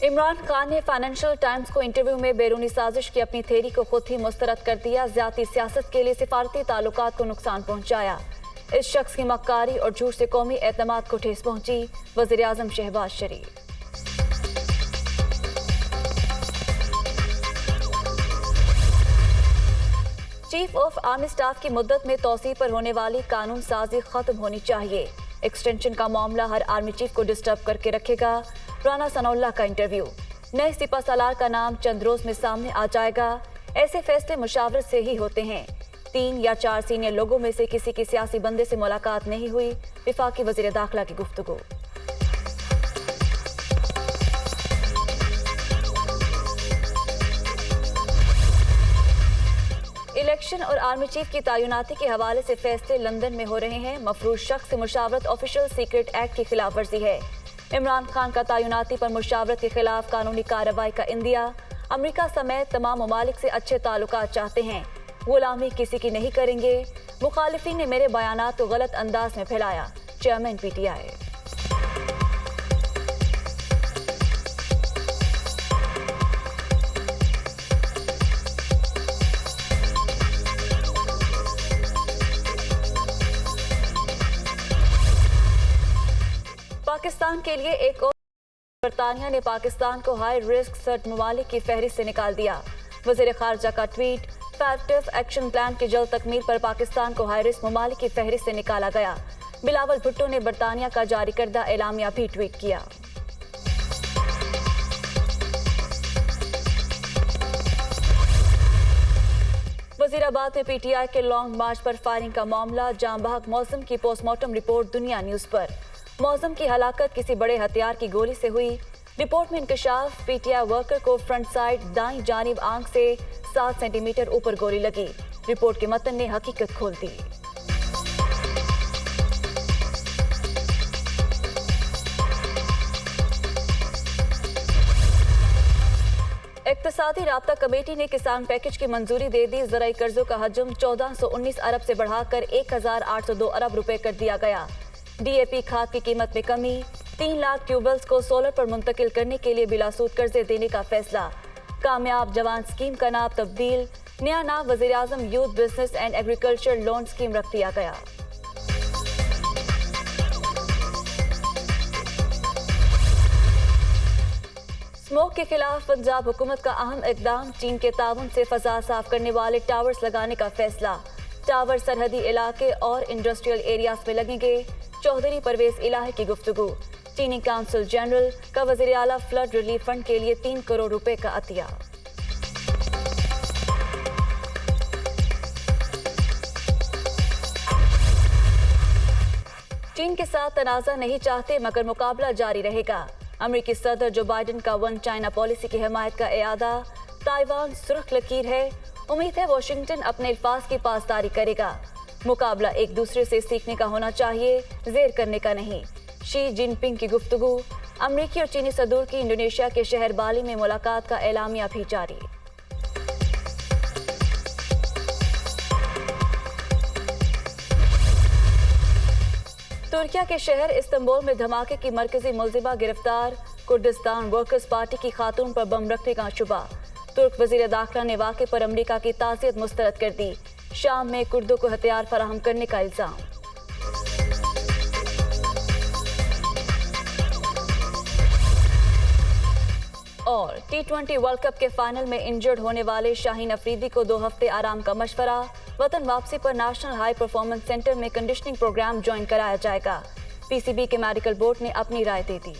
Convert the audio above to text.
इमरान खान ने financial times को interview में बैरूनी साजिश की अपनी थ्योरी को खुद ही मुस्तरद कर दिया। ज्यादती सियासत के लिए सिफारती ताल्लुकात को नुकसान पहुंचाया। इस शख्स की मक्कारी और झूठ से कौमी एतमाद को ठेस पहुंची। वज़ीर आज़म शहबाज शरीफ। चीफ ऑफ आर्मी स्टाफ की मुद्दत में तौसीह पर होने वाली कानून साजी खत्म होनी चाहिए। एक्सटेंशन का मामला हर आर्मी चीफ को डिस्टर्ब करके रखेगा। राना सनाउल्लाह का इंटरव्यू। नए सिपा सालार का नाम चंद रोज में सामने आ जाएगा। ऐसे फैसले मुशावरत से ही होते हैं। 3 या 4 सीनियर लोगों में से किसी की सियासी बंदे से मुलाकात नहीं हुई। विफाकी वजीर दाखिला की गुफ्तगू। इलेक्शन और आर्मी चीफ की तैनाती के हवाले से फैसले लंदन में हो रहे हैं। मफरूज शख्स से मुशावरत ऑफिशियल सीक्रेट एक्ट की खिलाफ वर्जी है। इमरान खान का तैनाती पर मुशावरत के खिलाफ कानूनी कार्रवाई का इंदिया। अमेरिका समेत तमाम ममालिक से अच्छे ताल्लुकात चाहते हैं। गुलामी किसी की नहीं करेंगे। मुखालिफिन ने मेरे बयानात को गलत अंदाज में फैलाया। Chairman PTI। पाकिस्तान के लिए एक और बरतानिया ने पाकिस्तान को हाई रिस्क सर्द ममालिक की फहरिस्त से निकाल दिया। वज़ीर खारजा का ट्वीट। फैक्टिव एक्शन प्लान की जल्द तकमील पर पाकिस्तान को हाई रिस्क ममालिक की फहरिस्त से निकाला गया। बिलावल भुट्टो ने बरतानिया का जारी करदा एलामिया भी ट्वीट किया। वजीराबाद में PTI के लॉन्ग मार्च पर फायरिंग का मामला। जांबाग मौसम की पोस्टमार्टम रिपोर्ट दुनिया न्यूज पर। मौसम की हलाकत किसी बड़े हथियार की गोली से हुई। रिपोर्ट में इंकशाफ। PTI वर्कर को फ्रंट साइड दाईं जानिब आंख से 7 सेंटीमीटर ऊपर गोली लगी। रिपोर्ट के मतन ने हकीकत खोल दी। इक्तिसादी राब्ता कमेटी ने किसान पैकेज की मंजूरी दे दी। ज़राई कर्जों का हजम 1419 अरब से बढ़ाकर 1802 अरब रुपए कर दिया गया। DAP खाद की कीमत में कमी। 3 लाख ट्यूबवेल्स को सोलर पर मुंतकिल करने के लिए बिलासूद कर्जे देने का फैसला। कामयाब जवान स्कीम का नाम तब्दील। नया नाम वज़ीर आज़म youth business and agriculture loan scheme रख दिया गया। स्मोक के खिलाफ पंजाब हुकूमत का अहम इकदाम। चीन के ताउन से फजा साफ करने वाले टावर्स लगाने का फैसला। टावर सरहदी इलाके और इंडस्ट्रियल एरियाज में लगेंगे। चौधरी परवेज इलाही की गुफ्तगू। चीनी काउंसिल जनरल का वज़ीर आला फ्लड रिलीफ फंड के लिए 3 करोड़ रुपए का अतिया। चीन के साथ तनाज़ा नहीं चाहते मगर मुकाबला जारी रहेगा। अमेरिकी सदर जो बाइडेन का वन चाइना पॉलिसी की हिमायत का इरादा। ताइवान सुर्ख लकीर है। उम्मीद है वॉशिंगटन अपने अल्फाज की पासदारी करेगा। मुकाबला एक दूसरे से सीखने का होना चाहिए, ज़ेर करने का नहीं। शी जिनपिंग की गुफ्तगू। अमरीकी और चीनी सदूर की इंडोनेशिया के शहर बाली में मुलाकात का एलामिया भी जारी। तुर्किया के शहर इस्तांबुल में धमाके की मरकजी मुलजिमा गिरफ्तार। कुर्दिस्तान वर्कर्स पार्टी की खातून पर बम रखने का शुबा। तुर्क वजीर दाखिला ने वाक़े पर अमरीका की ताज़ियत मुस्तरद कर दी। शाम में कुर्दों को हथियार फराहम करने का इल्जाम। और T20 वर्ल्ड कप के फाइनल में इंजर्ड होने वाले शाहीन अफरीदी को 2 हफ्ते आराम का मशवरा। वतन वापसी पर नेशनल हाई परफॉर्मेंस सेंटर में कंडीशनिंग प्रोग्राम ज्वाइन कराया जाएगा। PCB के मेडिकल बोर्ड ने अपनी राय दे दी।